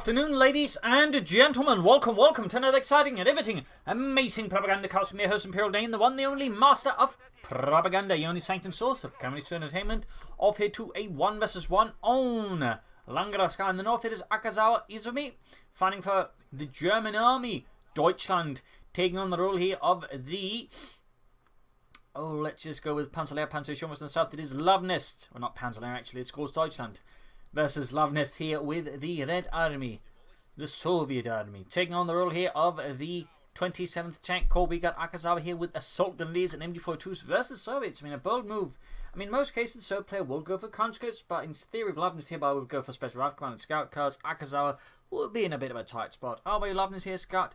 afternoon, ladies and gentlemen. Welcome to another exciting and riveting, amazing Propagandacast from your host Imperial Dane, the one, the only master of propaganda, the only sanctioned source of communist entertainment, off here to a 1 vs 1 on Langraska. In the north, it is Akazawa Izumi, fighting for the German army, Deutschland, taking on the role here of the... let's just go with Panzerlehr, Panzerdivision. In the south, it is Luvnest. Well, not Panzerlehr, actually, it's called Deutschland. Versus Luvnest here with the Red Army, the Soviet Army. Taking on the role here of the 27th Tank Corps. We got Akazawa here with Assault Grenadiers and MG42s versus Soviets. I mean, a bold move. I mean, in most cases, the Soviet player will go for conscripts, but in theory, Luvnest here would go for Special Rifle Command and Scout cars. Akazawa will be in a bit of a tight spot. Luvnest here, Scout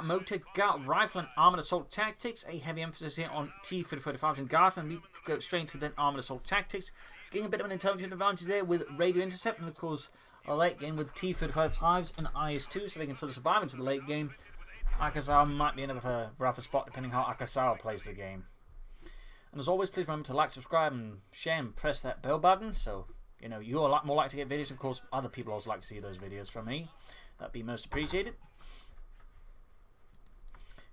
motor, Got rifle and armored assault tactics. A heavy emphasis here on T-45 and Guardsmen. We go straight to then armored assault tactics. Getting a bit of an intelligence advantage there with radio intercept, and of course a late game with T-35s and IS-2, so they can sort of survive into the late game. Akazawa might be in a rougher spot depending how Akazawa plays the game. And as always, please remember to like, subscribe and share and press that bell button, so you know you're a lot more likely to get videos. Of course, other people also like to see those videos from me. That'd be most appreciated.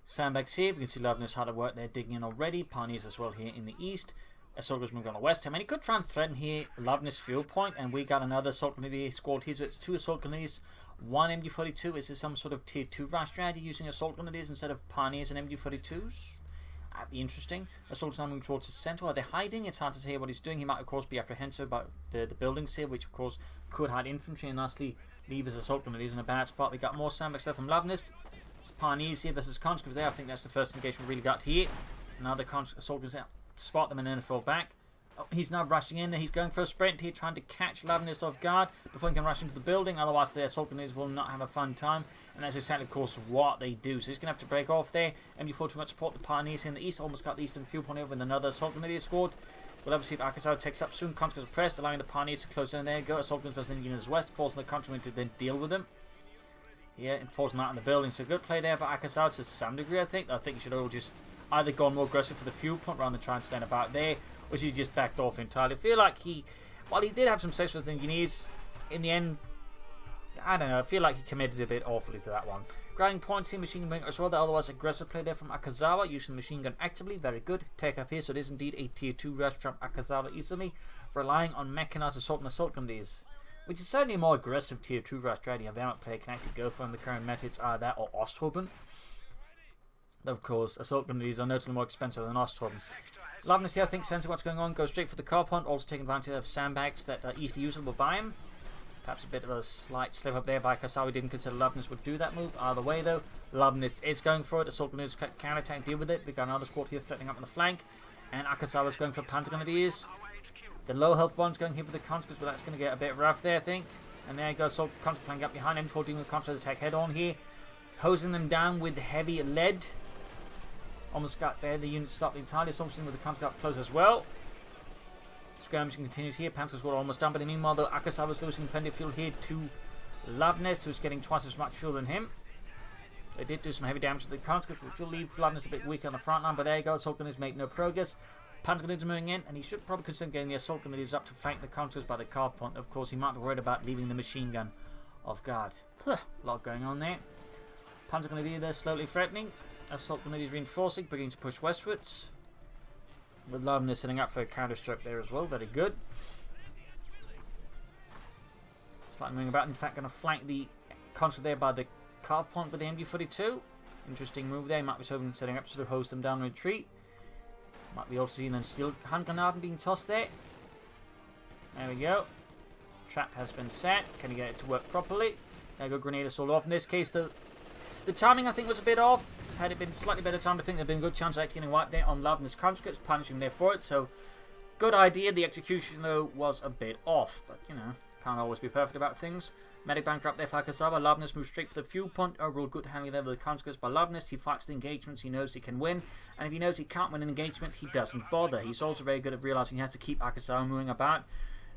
Sandbags here, we can see Luvnest hard at work there digging in already. Pioneers as well here in the east. Assault goes moving on the west. I mean, he could try and threaten here Luvnest field point, and we got another Assault Grenadier squad here. So it's 2 Assault Grenadiers, 1 MG42. Is this some sort of tier 2 rush strategy using Assault Grenadiers instead of Pioneers and MG42s? That'd be interesting. Assault's now moving towards the center. Are they hiding? It's hard to say what he's doing. He might, of course, be apprehensive about the buildings here, which, of course, could hide infantry and lastly leave his Assault Grenadiers in a bad spot. We got more sandbags there from Luvnest. It's Pioneers here versus conscripts there. I think that's the first engagement we really got here. Now the soldiers out, spot them and then fall back. Oh, he's now rushing in there. He's going for a sprint here, trying to catch Luvnest off guard before he can rush into the building. Otherwise, the Assault Grenadiers will not have a fun time. And that's exactly, of course, what they do. So he's going to have to break off there. MG4 too much support the Pioneers here in the east. Almost got the eastern fuel point over with another Assault Grenadier squad. We'll obviously if Akazawa takes up soon. Conscripts are pressed, allowing the Pioneers to close in there. Go Assault Grenadiers versus Indians west, forcing the conscripts to then deal with them. Yeah, it falls out in the building. So good play there by Akazawa to some degree, I think. I think he should all just either gone more aggressive for the fuel point rather than try and stand about there, or he just backed off entirely. I feel like while he did have some success with the engineers, in the end, I don't know, I feel like he committed a bit awfully to that one. Grinding points here, machine gun as well. The otherwise aggressive play there from Akazawa, using the machine gun actively. Very good. Take up here, so it is indeed a tier 2 rush from Akazawa Izumi, relying on mechanized assault and assault grenadiers, which is certainly a more aggressive tier 2 rush strategy. If our player can actually go for the current methods are that or Osthoben. Of course, assault grenadiers are notably more expensive than Osthoben. Luvnest here, I think, sensing what's going on, goes straight for the car point, also taking advantage of sandbags that are easily usable by him. Perhaps a bit of a slight slip up there by Akazawa. Didn't consider Luvnest would do that move. Either way, though, Luvnest is going for it. Assault Grenadiers can attack, deal with it. We got another squad here threatening up on the flank, and Akazawa's going for Panzer Grenadiers. The low health one's going here for the conscripts, but that's going to get a bit rough there, I think. And there you go, Assault conscript flank up behind him, 14 with conscript attack head on here, hosing them down with heavy lead. Almost got there, the unit stopped entirely. Something with the conscript up close as well. Skirmishing continues here. Panzer squad almost done, but meanwhile, though, Akazawa's losing plenty of fuel here to Luvnest, who's getting twice as much fuel than him. They did do some heavy damage to the conscripts, which will leave Luvnest a bit weak on the front line, but there you go. Assault Grenadiers make no progress. Panzer Grenadiers are moving in, and he should probably consider getting the Assault Grenadiers up to flank the conscripts by the car point. Of course, he might be worried about leaving the machine gun off guard. A lot going on there. Panzer Grenadier there slowly threatening. Assault Grenadiers reinforcing, beginning to push westwards. With Luvnest setting up for a counter-stroke there as well. Very good. Slightly moving about. In fact, going to flank the conscript there by the car point with the MG42. Interesting move there. Might be setting up to host them down retreat. Might be also seeing a steel hand grenade being tossed there. There we go. Trap has been set. Can you get it to work properly? There we go. Grenade assault off. In this case, the timing I think was a bit off. Had it been slightly better time, I think there'd been a good chance of actually getting wiped there on Luvnest conscripts, punishing there for it. So, good idea. The execution, though, was a bit off. But, you know, can't always be perfect about things. Medic bank up there for Akazawa. Luvnest moves straight for the fuel point. Overall good handling there with the conscripts by Luvnest. He fights the engagements. He knows he can win. And if he knows he can't win an engagement, he doesn't bother. He's also very good at realizing he has to keep Akazawa moving about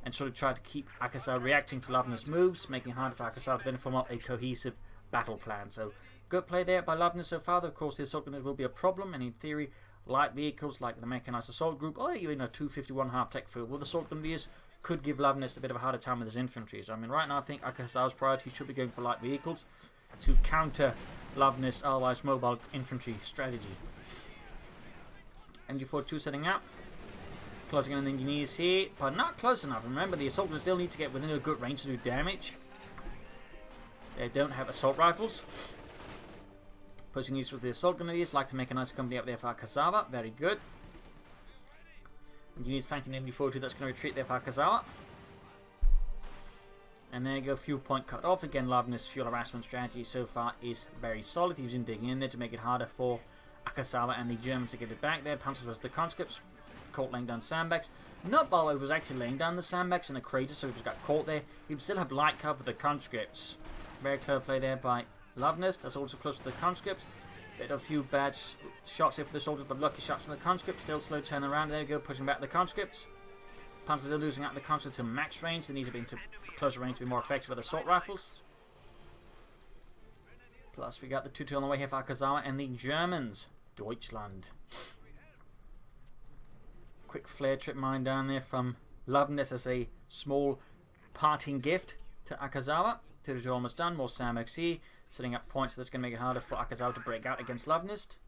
and sort of try to keep Akazawa reacting to Luvnest's moves, making it hard for Akazawa to then form up a cohesive battle plan. So, good play there by Luvnest so far. Though, of course, the assault grenade will be a problem, and in theory, light vehicles like the mechanized assault group, or even a 251 half tech field with assault grenadiers could give Luvnest a bit of a harder time with his infantry. So I mean, right now I think Akazawa's priority should be going for light vehicles to counter Luvnest's otherwise mobile infantry strategy. MG42 setting up. Closing on the engineers here, but not close enough. Remember, the assault guns still need to get within a good range to do damage. They don't have assault rifles. Pushing east with the assault grenadiers. Like to make a nice company up there for Akazawa. Very good. Engineers flanking the MG42 that's going to retreat there for Akazawa. And there you go, fuel point cut off. Again, Luvnest's fuel harassment strategy so far is very solid. He's been digging in there to make it harder for Akazawa and the Germans to get it back there. Panzers was the conscripts. Caught laying down sandbags. Not by the way, was actually laying down the sandbags in a crater, so he just got caught there. He would still have light cover for the conscripts. Very clever play there by Luvnest. That's also close to the conscripts. Bit of a few bad shots here for the soldiers, but lucky shots from the conscripts. Still slow turn around. There we go, pushing back the conscripts. Panzers are losing out the conscripts to max range. They need to be into closer range to be more effective with assault rifles. Plus, we got the 2-2 on the way here for Akazawa and the Germans. Deutschland. Quick flare trip mine down there from Luvnest as a small parting gift to Akazawa. 2-2 almost done. More sandbags here. Setting up points that's going to make it harder for Akazawa to break out against Luvnest.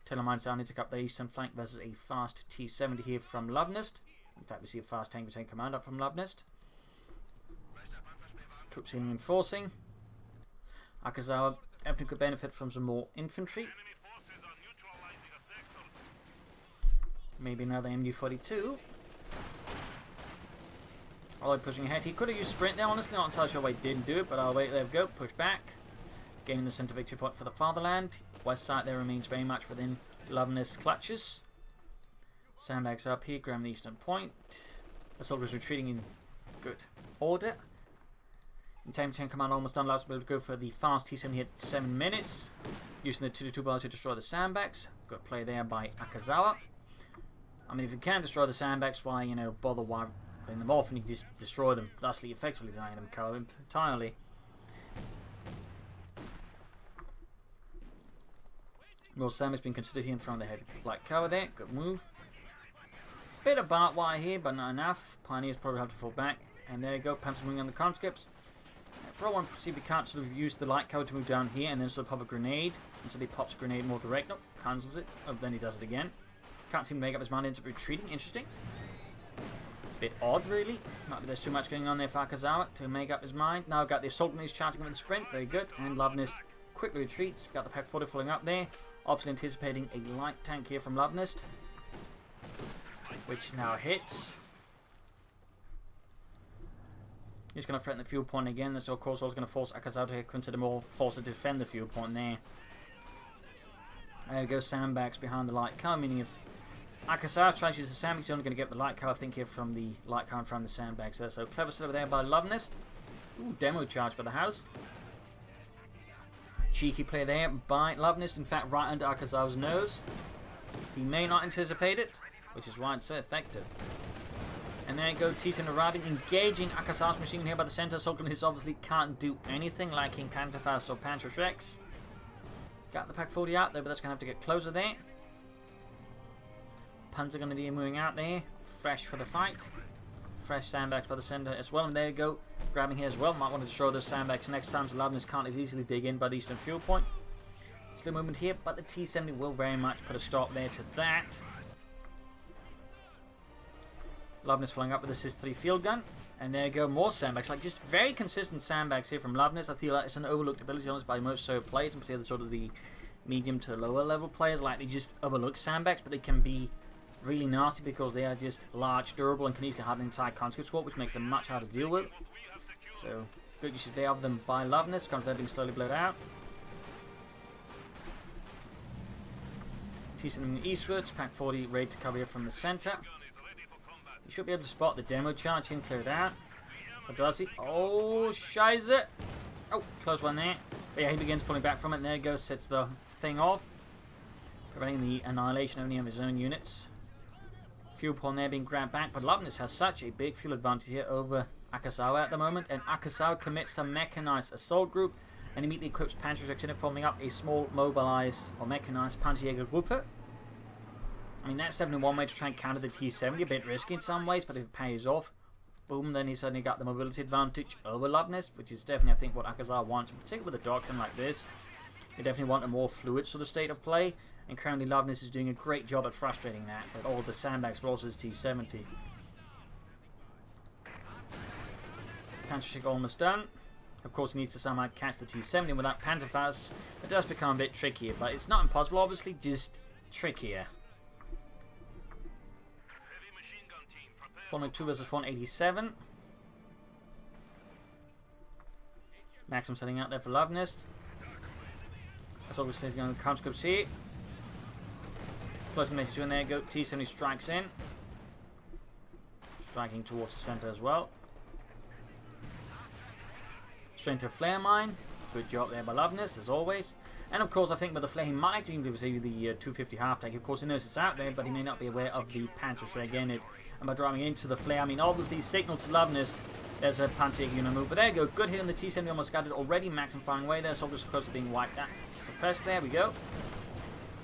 Tunnel mines down to take up the eastern flank versus a fast T-70 here from Luvnest. In fact, we see a fast tank retain command up from Luvnest. Troops in reinforcing. Akazawa definitely could benefit from some more infantry. Maybe another MG42. Although pushing ahead, he could have used sprint there. Honestly, not entirely sure why he didn't do it, but I'll wait. There we go. Push back. Gaining the centre victory point for the fatherland. West side there remains very much within Luvnest's clutches. Sandbags up here, grabbing the eastern point. Assault was retreating in good order. In time 10 command almost done. Last to be able to go for the fast T-70 at 7 minutes. Using the 2-2 bar to destroy the sandbags. Good play there by Akazawa. I mean, if you can destroy the sandbags, why, you know, bother wiring them off and you can just destroy them, thusly effectively denying them cover entirely. More sandbags being considered here in front of the heavy light cover there. Good move. Bit of barbed wire here, but not enough. Pioneers probably have to fall back. And there you go, panzer wing on the conscripts. Probably want to see if we can't sort of use the light cover to move down here and then sort of pop a grenade. And so he pops a grenade more direct. Nope, cancels it. Oh, then he does it again. Can't seem to make up his mind, ends up retreating. Interesting. Bit odd, really. Might be there's too much going on there for Akazawa to make up his mind. Now got the assault grenades charging with the sprint. Very good. And Luvnest quickly retreats. We've got the Pack 40 falling up there. Obviously anticipating a light tank here from Luvnest, which now hits. He's going to threaten the fuel point again. This, of course, is going to force Akazawa to consider more force to defend the fuel point there. There goes sandbags behind the light car, meaning if Akazawa tries to use the sandbags, he's only going to get the light car, I think, here from the light car and from the sandbags there. So clever set over there by Luvnest. Ooh, demo charge by the house. Cheeky play there by Luvnest, in fact, right under Akazawa's nose. He may not anticipate it, which is why it's so effective. And there you go, T-70 arriving, engaging Akazawa's machine here by the center. Soldiers obviously can't do anything like King Panzerfaust or Panzerschrecks. Got the Pack 40 out there, but that's going to have to get closer there. Panzer going to be moving out there. Fresh for the fight. Fresh sandbags by the center as well. And there you go, grabbing here as well. Might want to destroy those sandbags next time so Luvnest can't as easily dig in by the eastern fuel point. Still movement here, but the T-70 will very much put a stop there to that. Luvnest following up with this his 3 field gun. And there you go, more sandbags. Like, just very consistent sandbags here from Luvnest. I feel like it's an overlooked ability, honestly, by most so players, and particularly sort of the medium to lower level players. Like, they just overlook sandbags, but they can be really nasty because they are just large, durable, and can easily have an entire conscript squad, which makes them much harder to deal with. So, good uses there of them by Luvnest. Conscript being slowly blowed out. T-70 eastwards, Pack 40 ready to cover here from the center. You should be able to spot the demo charge and clear it out. Or does he? Oh, Scheiße! Oh, close one there. But yeah, he begins pulling back from it, and there he goes, sets the thing off, preventing the annihilation of any of his own units. Fuel point there being grabbed back, but Luvnest has such a big fuel advantage here over Akazawa at the moment, and Akazawa commits a mechanized assault group and immediately equips Panzerschrecks in it, forming up a small mobilized or mechanized Panzerjägergruppe. I mean, that's 71 way to try and counter the T-70, a bit risky in some ways, but if it pays off, boom, then he suddenly got the mobility advantage over Luvnest, which is definitely, I think, what Akazawa wants, particularly with a doctrine like this. You definitely want a more fluid sort of state of play, and currently Luvnest is doing a great job at frustrating that with all the sandbags, but also his T-70. Counter-strike almost done. Of course, he needs to somehow catch the T-70 without Panzerfaust. It does become a bit trickier, but it's not impossible, obviously, just trickier. 402 versus 187. Maxim setting out there for Luvnest. That's obviously he's going to conscripts here. Closing makes two in there. Go T-70 strikes in. Striking towards the center as well. Straight into a flare mine. Good job there by Luvnest, as always. And of course, I think with the flare, he might even be able to see the 250 half tank. Of course, he knows it's out there, but he may not be aware of the Panzerschreck in it. And by driving into the flare, I mean, obviously, signals to Luvnest. There's a Panzer unit move. But there you go. Good hit on the T-70. Almost got it already. Maxim firing away there. Soldiers close to being wiped out. Suppressed. There we go.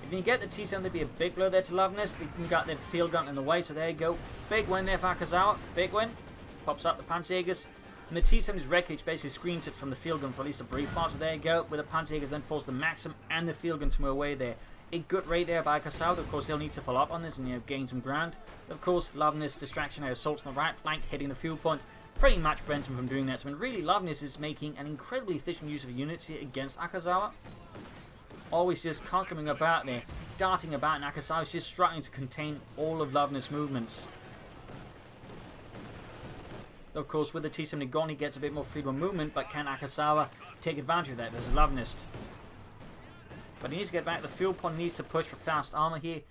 If you can get the T-70, there'd be a big blow there to Luvnest. You got that field gun in the way. So there you go. Big win there for Akazawa. Big win. Pops up the Panzerjägers. And the T-70's wreckage basically screens it from the field gun for at least a brief while. So there you go. With the Panzerjägers then force the Maxim and the field gun to move away there. A good raid there by Akazawa. Of course, he'll need to follow up on this and gain some ground. Of course, Luvnest's distraction there, assaults on the right flank, hitting the fuel point. Pretty much prevents him from doing that. So, I mean, really, Luvnest is making an incredibly efficient use of units here against Akazawa. Always just constantly moving about there, darting about, and Akazawa is just struggling to contain all of Luvnest's movements. Of course, with the T-70 gone, he gets a bit more freedom of movement, but can Akazawa take advantage of that? This is Luvnest. But he needs to get back. The fuel point needs to push for fast armor here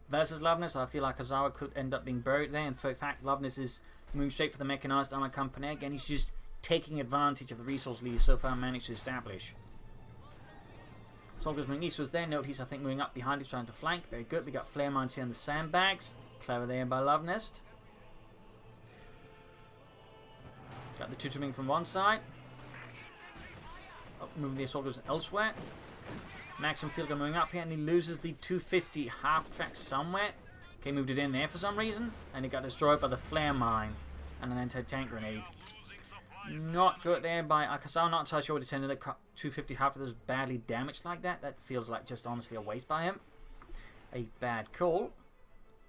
versus Luvnest. I feel like Akazawa could end up being buried there. In fact, Luvnest is moving straight for the mechanized armor company. Again, he's just taking advantage of the resource lead so far managed to establish. Soldiers moving eastwards there. Note he's, I think, moving up behind. He's trying to flank. Very good. We got flare mines here on the sandbags. Clever there by Luvnest. Got the tutoring from one side. Oh, moving the soldiers elsewhere. Maxim field gun moving up here, and he loses the 250 half track somewhere. Okay, moved it in there for some reason, and he got destroyed by the flare mine and an anti-tank grenade. Not good there by Akazawa. Not entirely sure what intended the 250 half was badly damaged like that. That feels like just honestly a waste by him. A bad call,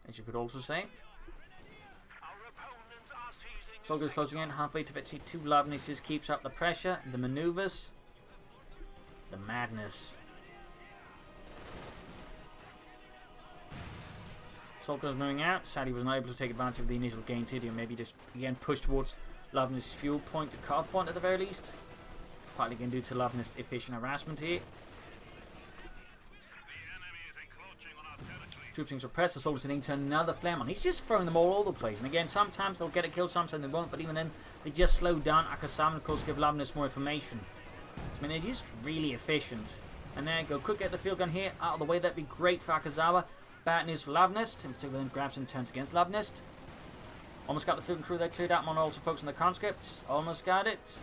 as you could also say. Soldiers closing in halfway to victory. 2 Luvnest just keeps up the pressure, the maneuvers, the madness. Soldiers moving out. Sadly, was not able to take advantage of the initial gains here, and maybe just again push towards Luvnest's fuel point to cut point at the very least. Partly again due to Luvnest's efficient harassment here. Troops being suppressed. The soldiers heading to another flare mine. He's just throwing them all over the place. And again, sometimes they'll get a kill, sometimes they won't. But even then, they just slow down Akazawa and, of course, give Luvnest more information. I mean, they're just really efficient. And there you go. Could get the field gun here out of the way. That'd be great for Akazawa. Bad news for Luvnest. In particular, then grabs and turns against Luvnest. Almost got the field crew there cleared out. Mono also focus on the conscripts. Almost got it. So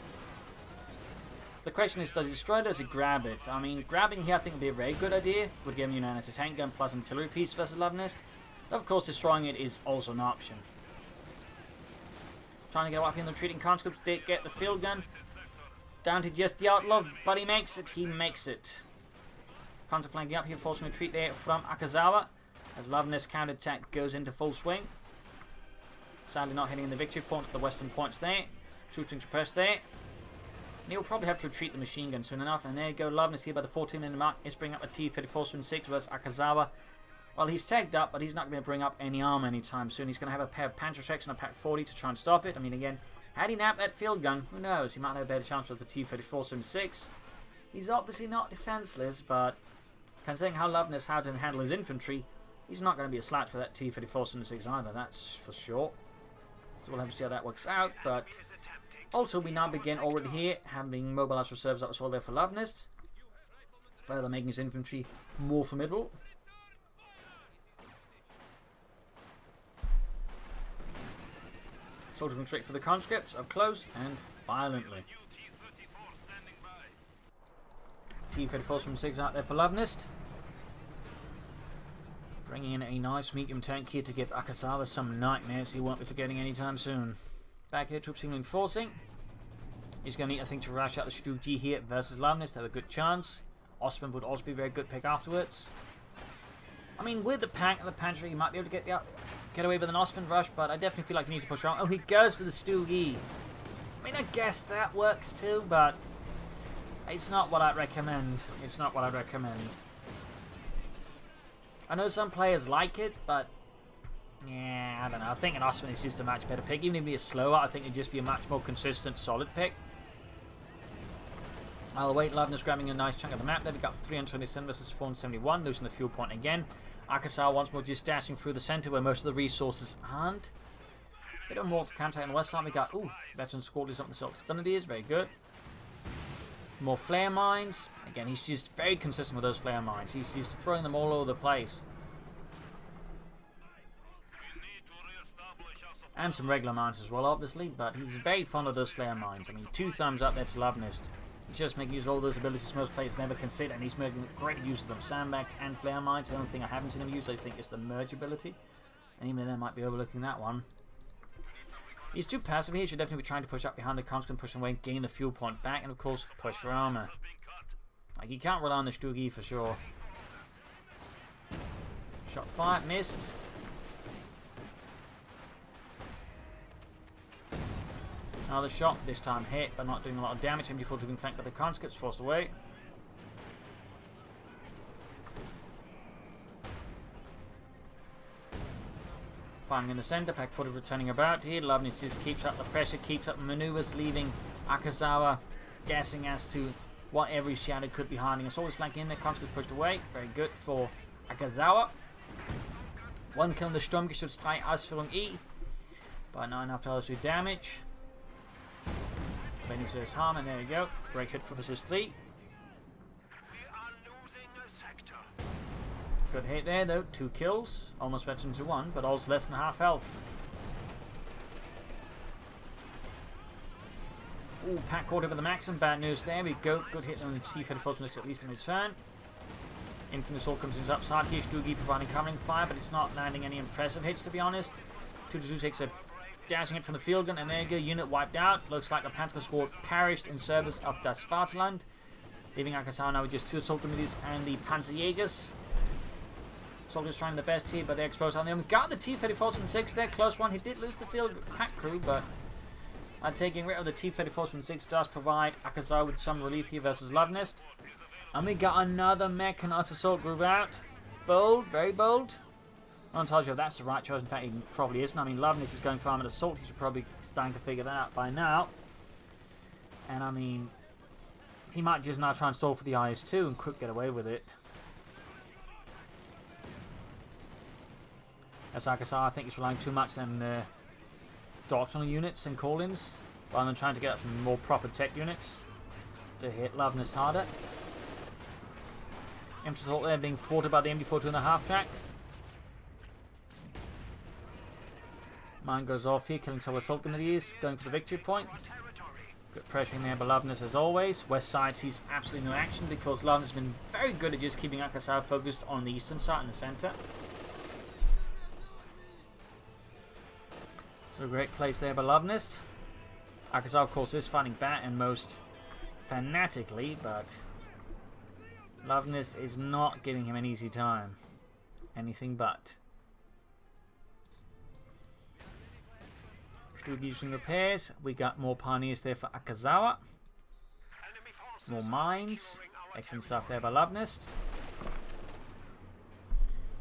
the question is, does he destroy it or does he grab it? I mean, grabbing here I think would be a very good idea. Would give him an anti-tank gun plus an artillery piece versus Luvnest. Of course, destroying it is also an option. Trying to get up here in the retreating conscripts. Did get the field gun. Down to just the outlaw, but he makes it. He makes it. Conscript flanking up here, forcing retreat there from Akazawa. As Luvnest's counter-attack goes into full swing. Sadly not hitting the victory points, the western points there. Troops being suppressed there. And he'll probably have to retreat the machine gun soon enough. And there you go, Luvnest here by the 14-minute mark is bringing up a T-34-6 versus Akazawa. Well, he's tagged up, but he's not going to bring up any armor anytime soon. He's going to have a pair of Panzerschrecks and a Pack 40 to try and stop it. I mean, again, had he napped that field gun, who knows? He might have a better chance with the T-34-6. He's obviously not defenseless, but considering how Luvnest had to handle his infantry, he's not going to be a slouch for that T-34-6 either, that's for sure. So we'll have to see how that works out, but also we now begin already here, having mobilized reserves up as well there for Luvnest. Further making his infantry more formidable. Soldiers moving straight for the conscripts, up close and violently. T-34-6 out there for Luvnest. Bringing in a nice medium tank here to give Akazawa some nightmares he won't be forgetting anytime soon. Back here, troops seem reinforcing. He's going to need, I think, to rush out the Stugi here versus Luvnest. Have a good chance. Osman would also be a very good pick afterwards. I mean, with the pack and the Pantry, he might be able to get away with an Osman rush, but I definitely feel like he needs to push around. Oh, he goes for the Stugi. I mean, I guess that works too, but it's not what I'd recommend. It's not what I'd recommend. I know some players like it, but yeah, I don't know. I think an Osman is just a much better pick. Even if he is slower, I think it'd just be a much more consistent, solid pick. I'll wait. Luvnest grabbing a nice chunk of the map there. We got 327 versus 471, losing the fuel point again. Akazawa once more just dashing through the center where most of the resources aren't. Bit of more counter on the west side. We got, veteran squad is up the Silk Grenadiers, very good. More flare mines. Again, he's just very consistent with those flare mines. He's just throwing them all over the place. And some regular mines as well, obviously, but he's very fond of those flare mines. I mean, 2 thumbs up there to Luvnest. He's just making use of all those abilities most players never consider, and he's making great use of them. Sandbags and flare mines. The only thing I haven't seen him use, I think, is the merge ability. And even then, might be overlooking that one. He's too passive here. He should definitely be trying to push up behind the conscript, push away, gain the fuel point back, and of course, push for armor. Like, he can't rely on the Stugi for sure. Shot fired, missed. Another shot, this time hit, but not doing a lot of damage. Him before being flanked by the conscripts, forced away. Firing in the center, pack 40 returning about here. Luvnest just keeps up the pressure, keeps up the maneuvers, leaving Akazawa guessing as to what every shadow could be hiding. It's always flanking in there, conscripts pushed away. Very good for Akazawa. 1 kill in the Sturmgeschütz, 3 Ausführung E. But not enough to also do damage. Benny says harm, and there we go. Great hit for assist 3. Good hit there though, 2 kills. Almost veteran to 1, but also less than half health. Ooh, pack caught over the maximum. Bad news there. We go. Good hit on the T-34 at least in return. Infinite Assault comes in upside here. Stugi providing covering fire, but it's not landing any impressive hits to be honest. 2-2 takes a dashing it from the field gun, and there you go, unit wiped out. Looks like a Panther squad perished in service of Das Vaterland, leaving Akazawa now with just 2 assault grenadiers and the Panzerjägers. Soldiers trying their best here, but they're exposed on them. Got the T-34 from 6 there, close one. He did lose the field pack crew, but I'd say getting rid of the T-34 from 6 does provide Akazawa with some relief here versus Luvnest. And we got another mechanized assault group out. Bold, very bold. I'm not entirely sure if that's the right choice. In fact, he probably isn't. I mean, Luvnest is going for armored assault. He should probably starting to figure that out by now. And I mean, he might just now try and stall for the IS-2 and quick get away with it. As Akazawa, I think he's relying too much on doctrinal units and call-ins, rather than trying to get up some more proper tech units to hit Luvnest harder. Empress Assault there being thwarted by the MD-42 in the half-track. Mine goes off here, killing some assault grenadiers, going for the victory point. Good pressuring there by Luvnest as always. West side sees absolutely no action because Luvnest has been very good at just keeping Akazawa focused on the eastern side and the center. So great place there by Luvnest. Akazawa, of course, is fighting back and most fanatically, but Luvnest is not giving him an easy time. Anything but. Stugi using repairs. We got more pioneers there for Akazawa. More mines. Excellent stuff there by Luvnest.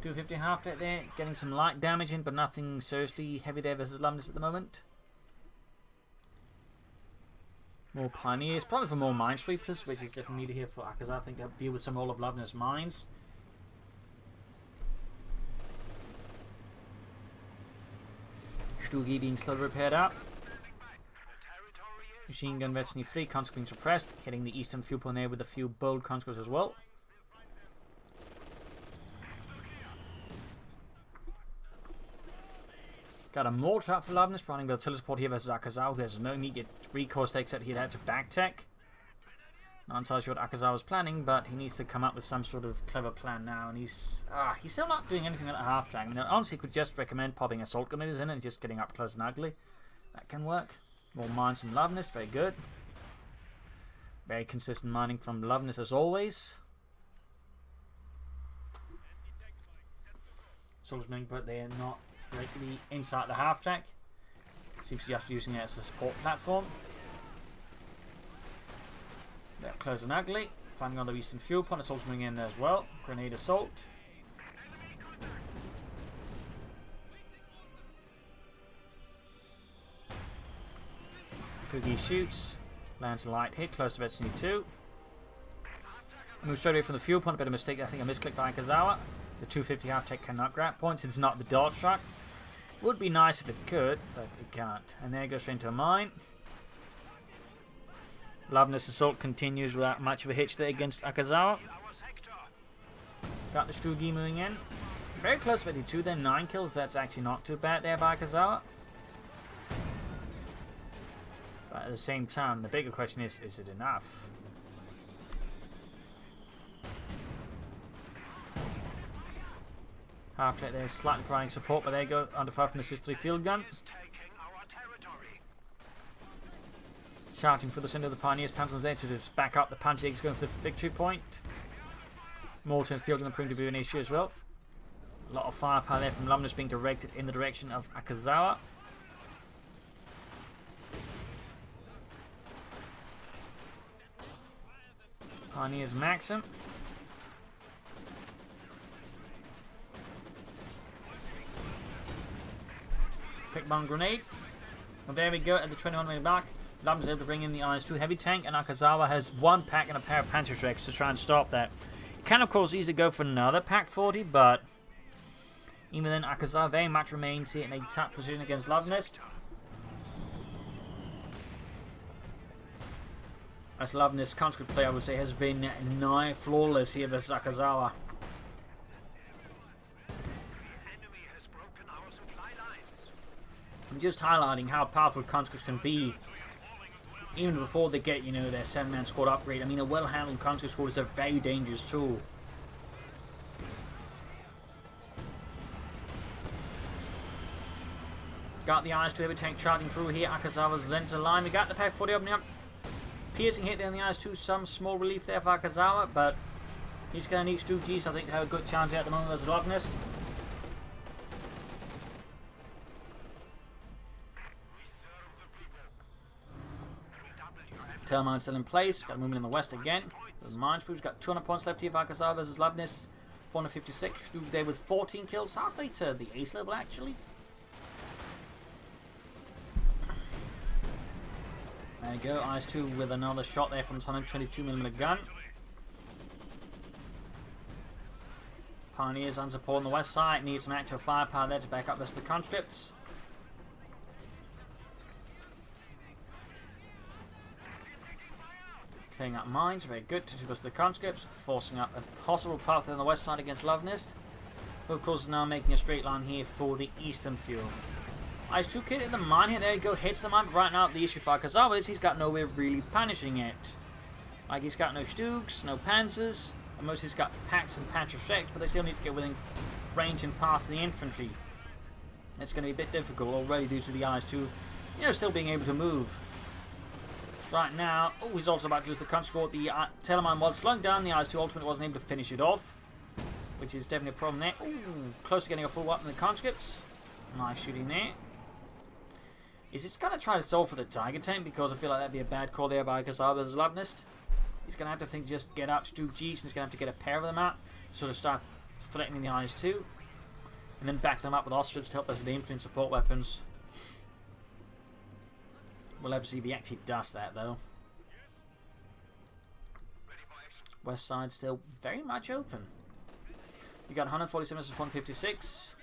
250 half deck there, getting some light damage in, but nothing seriously heavy there versus Luvnest at the moment. More pioneers, probably for more minesweepers, which is definitely needed here for Akazawa. I think they'll deal with some all of Luvnest's mines. Stugi being slowly repaired up. Machine gun veteran 3, conscripts being suppressed, hitting the eastern fuel point there with a few bold conscripts as well. Got a mortar up for Luvnest, providing the artillery support here versus Akazawa. There's no immediate recourse takes that he'd had to back tech. Not entirely sure what Akazawa's planning, but he needs to come up with some sort of clever plan now. And he's still not doing anything at the half track. I mean, honestly, could just recommend popping assault grenades in and just getting up close and ugly. That can work. More mines from Luvnest, very good. Very consistent mining from Luvnest as always. Soldiers being put there, not directly inside the half track. Seems just using it as a support platform. They're close and ugly. Finding on the eastern fuel point, assaults moving in there as well. Grenade assault. Cookie shoots. Lands a light hit, close to Destiny 2. Moves straight away from the fuel point, a bit of a mistake, I think a misclick by Akazawa. The 250 half tech cannot grab points, it's not the dart truck. Would be nice if it could, but it can't. And there it goes straight into a mine. Luvnest assault continues without much of a hitch there against Akazawa. Got the Strugi moving in. Very close 52 then, 9 kills, that's actually not too bad there by Akazawa. But at the same time, the bigger question is it enough? Half track there, slightly providing support, but there you go, under fire from the Sis-3 field gun. Shouting for the center of the Pioneers, Panzer's there to just back up the Panzer's going for the victory point. Mortar and field gun proving to be an issue as well. A lot of firepower there from Luvnest being directed in the direction of Akazawa. Pioneers Maxim. Quick bomb grenade. Well, there we go at the 21 minute mark. Luvnest is able to bring in the IS-2 heavy tank, and Akazawa has one pack and a pair of Panzer Shreks to try and stop that. You can, of course, easily go for another pack 40, but even then, Akazawa very much remains here in a tough position against Luvnest. As Luvnest conscript play, I would say, has been nigh flawless here versus Akazawa. I'm just highlighting how powerful conscripts can be, even before they get, you know, their 7-man squad upgrade. I mean, a well-handled conscript squad is a very dangerous tool. Got the IS-2 heavy tank charging through here. Akazawa's Zenta line. We got the pack 40 opening up. Piercing hit there on the IS-2. Some small relief there for Akazawa, but he's going to need Stu G's, I think, to have a good chance here at the moment versus Luvnest. Termine still in place. Got a movement in the west again. The mines proof's got 200 points left here for Akazawa versus Luvnest. 456. Stu there with 14 kills. Halfway to the ace level, actually. There you go, IS-2 with another shot there from his 122mm gun. Pioneers on support on the west side, needs some actual firepower there to back up the rest of the conscripts. Clearing up mines, very good to the conscripts, forcing up a possible path on the west side against Luvnest, who of course is now making a straight line here for the eastern fuel. IS-2 kid in the mine here, there you go, hits the mine, but right now the issue for Akazawa is he's got no way of really punishing it. Like, he's got no Stugs, no Panzers, and most he's got packs and Panzer Shreks, but they still need to get within range and past the infantry. It's going to be a bit difficult already due to the IS-2, you know, still being able to move. Right now, oh, he's also about to lose the conscript. The Telemine was slowing down, the IS-2 ultimately wasn't able to finish it off, which is definitely a problem there. Ooh, close to getting a full wipe in the conscripts. Nice shooting there. Is he's going to try to stall for the Tiger tank, because I feel like that'd be a bad call there by Akazawa versus Luvnest. He's going to have to think just get out Stu G's, and he's going to have to get a pair of them out, sort of start threatening the IS-2, and then back them up with Ostrich to help us with the infantry and support weapons. We'll have to see if he actually does that, though. West side still very much open. You got 147 versus 156.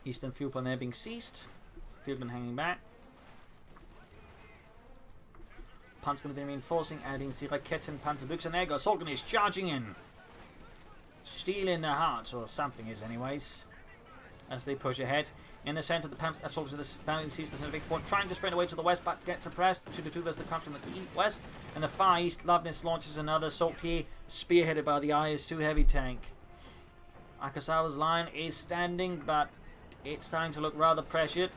Eastern fuel point there being seized. Fieldman hanging back. Panzer going to be reinforcing, adding the Raketen Panzerbüchse, and there goes Solgan is charging in. Stealing their hearts, or something is anyways. As they push ahead. In the center, the assault to the bounding sees the center big point, trying to sprint away to the west, but gets suppressed. 2-2 versus the country in the west. And the far east, Luvnest launches another assault here, spearheaded by the IS-2 heavy tank. Akazawa's line is standing, but It's starting to look rather pressured.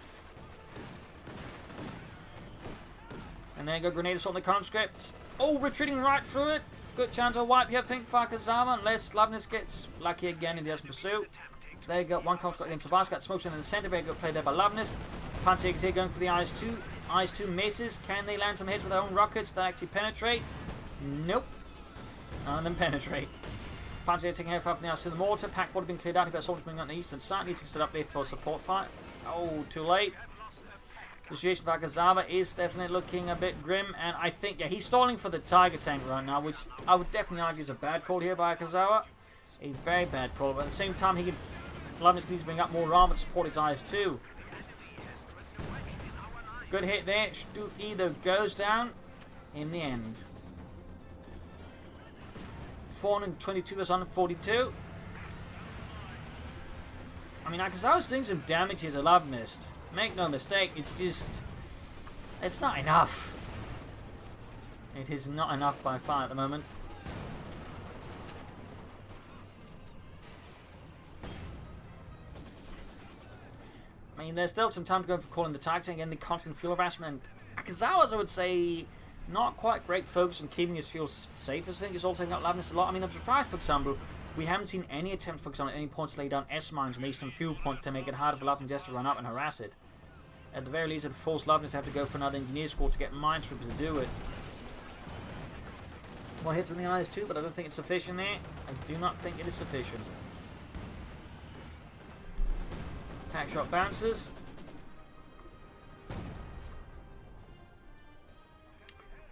And there you go, grenade assault on the conscripts. Oh, retreating right through it. Good chance of wipe here, I think, for Akazawa, unless Luvnest gets lucky again and he doesn't pursue. So there you go, one conscript against Savas, got smokes in the center, very good play there by Luvnest. Panzers here going for the IS-2. IS-2 misses. Can they land some hits with their own rockets that actually penetrate? Nope. None of them penetrate. Panzers taking half up now to the mortar. Pack 4 have been cleared out. You've got soldiers moving on the eastern side. Needs to set up there for a support fight. Oh, too late. The situation for Akazawa is definitely looking a bit grim, and I think, yeah, he's stalling for the Tiger tank right now, which I would definitely argue is a bad call here by Akazawa. A very bad call, but at the same time, he can Luvnest needs to bring up more armor to support his eyes too. Good hit there. Either goes down in the end. 422 versus 142. I mean, Akazawa's doing some damage here to Luvnest. Make no mistake, it's just... it's not enough. It is not enough by far at the moment. I mean, there's still some time to go for calling the target and getting the constant fuel harassment. Akazawa's, I would say, not quite great focus on keeping his fuel safe. I think he's all taking out Luvnest a lot. I mean, I'm surprised, for example, we haven't seen any attempt, for example, at any point to lay down S-mines and leave some fuel point to make it harder for Luvnest just to run up and harass it. At the very least, it would force Luvnest to have to go for another engineer squad to get minesweepers to do it. More hits on the eyes too, but I don't think it's sufficient there. I do not think it is sufficient. Pack shot bounces.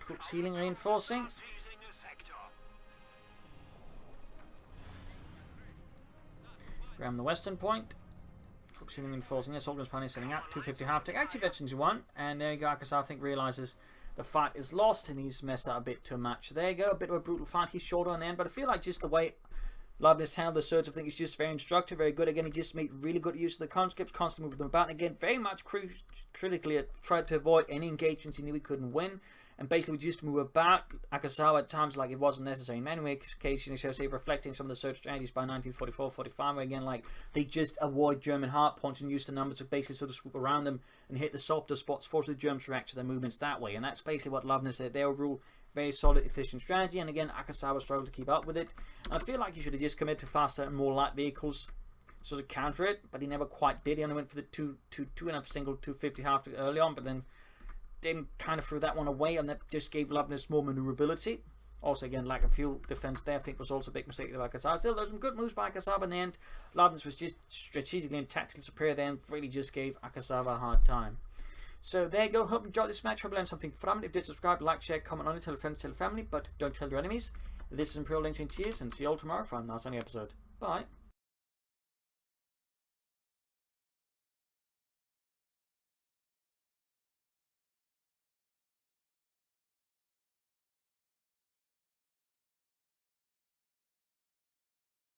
Troop ceiling reinforcing. Around the western point. Troop ceiling reinforcing. Yes, Organ's planning setting up. 250 half tick. Actually, veterans won. And there you go. Akazawa, I think, realizes the fight is lost and he's messed up a bit too much. There you go. A bit of a brutal fight. He's short on the end, but I feel like just the way Luvnest handled the surge, I think, is just very instructive, very good. Again, he just made really good use of the conscripts, constantly moving them about. And again, very much critically tried to avoid any engagements he knew he couldn't win. And basically, just move about Akazawa at times like it wasn't necessary. In many cases, you know, say, reflecting some of the surge strategies by 1944-45, where again, like, they just avoid German hard points and use the numbers to basically sort of swoop around them and hit the softer spots, force the Germans to react to their movements that way. And that's basically what Luvnest did. They overall very solid, efficient strategy, and again, Akazawa struggled to keep up with it. And I feel like he should have just committed to faster and more light vehicles, sort of counter it, but he never quite did. He only went for the two and a single 250 half early on, but then kind of threw that one away, and that just gave Luvnest more maneuverability. Also, again, lack of fuel defense there, I think, was also a big mistake by Akazawa. Still, there was some good moves by Akazawa in the end. Luvnest was just strategically and tactically superior then, really just gave Akazawa a hard time. So there you go. Hope you enjoyed this match. Hope you learned something from it. If you did, subscribe, like, share, comment on it, tell a friend, tell a family, but don't tell your enemies. This is Imperial Lynching. Cheers, and see you all tomorrow for another episode. Bye.